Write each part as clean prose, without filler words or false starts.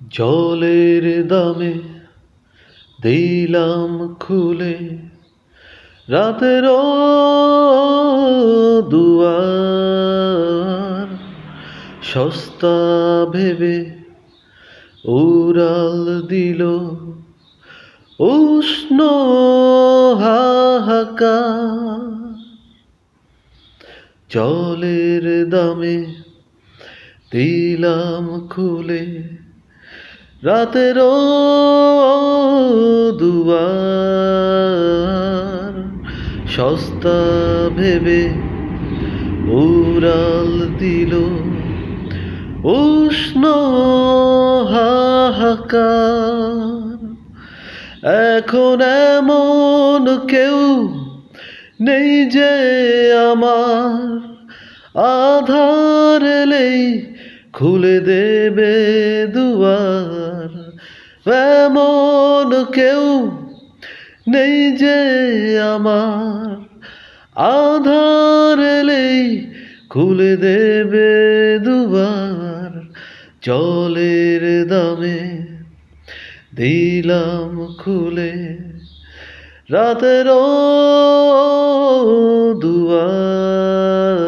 জলের দামে দিলাম খুলে রাতের দুয়ার, সস্তা ভেবে উড়াল দিল উষ্ণ হাহাকার। জলের দামে দিলাম খুলে রাতের দুয়ার, সস্তা ভেবে উড়াল দিল উষ্ণ হাহাকার। এখন এমন কেউ নেই যে আমার আধার এলেই খুলে দেবে দুয়ার। এমন কেউ নেই যে আমার আধার এলেই খুলে দেবে দুয়ার। জলের দামে দিলাম খুলে রাতের দুয়ার।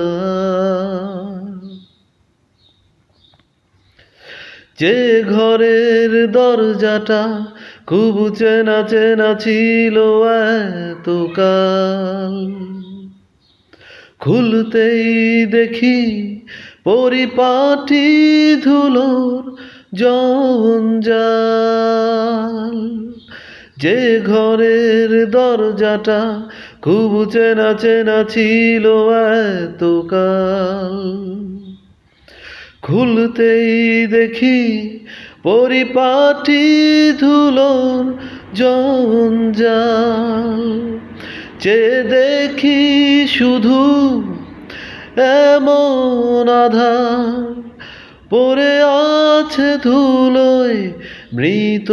যে ঘরের দরজাটা খুব চেনা চেনা ছিল এতকাল, খুলতেই দেখি পরিপাটি ধুলোর জঞ্জাল। যে ঘরের দরজাটা খুব চেনা চেনা ছিল এতকাল, খুলতেই দেখি পরিপাটি ধুলোর জঞ্জাল। চেয়ে দেখি শুধু এমন আধার পড়ে আছে ধুলোয় মৃত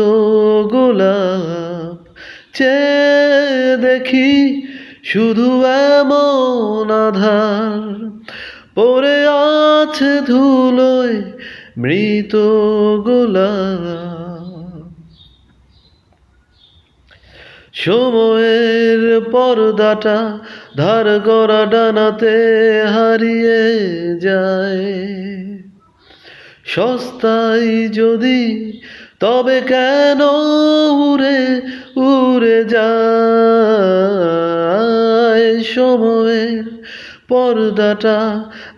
গোলাপ। চেয়ে দেখি শুধু এমন আধার পড়ে আছে ধুলোয় মৃত গোলাপ। সময়ের পর্দাটা ধার করা ডানাতে হারিয়ে যায়। সস্তায় যদি তবে কেন উড়ে উড়ে যায়। সময়ের পর্দাটা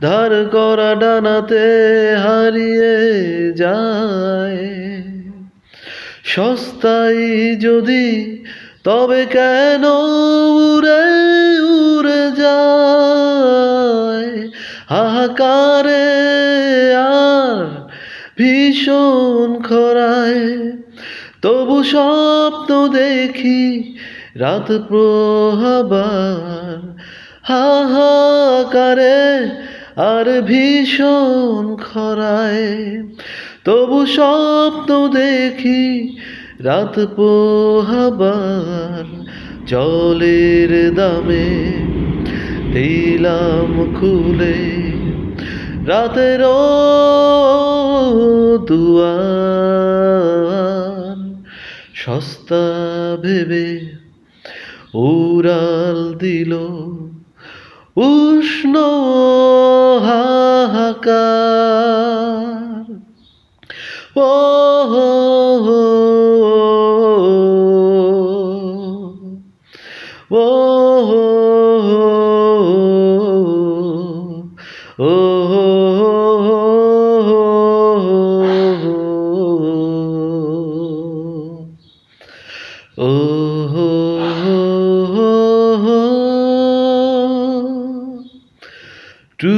ধার করা ডানাতে হারিয়ে যায়। সস্তায় যদি তবে কেন উড়ে উড়ে যায়। হাহাকারে আর ভীষণ খরায় তবু স্বপ্ন দেখি রাত প্রহাবার। হাহাকারে আর ভীষণ খরায় তবু স্বপ্ন দেখি রাত পোহাবার। জলের দামে দিলাম খুলে রাতের দুয়ার, সস্তা ভেবে উড়াল দিল উষ্ণ হাহাকার। ও হো হো, ও হো হো, ও হো হো, ও হো হো, টু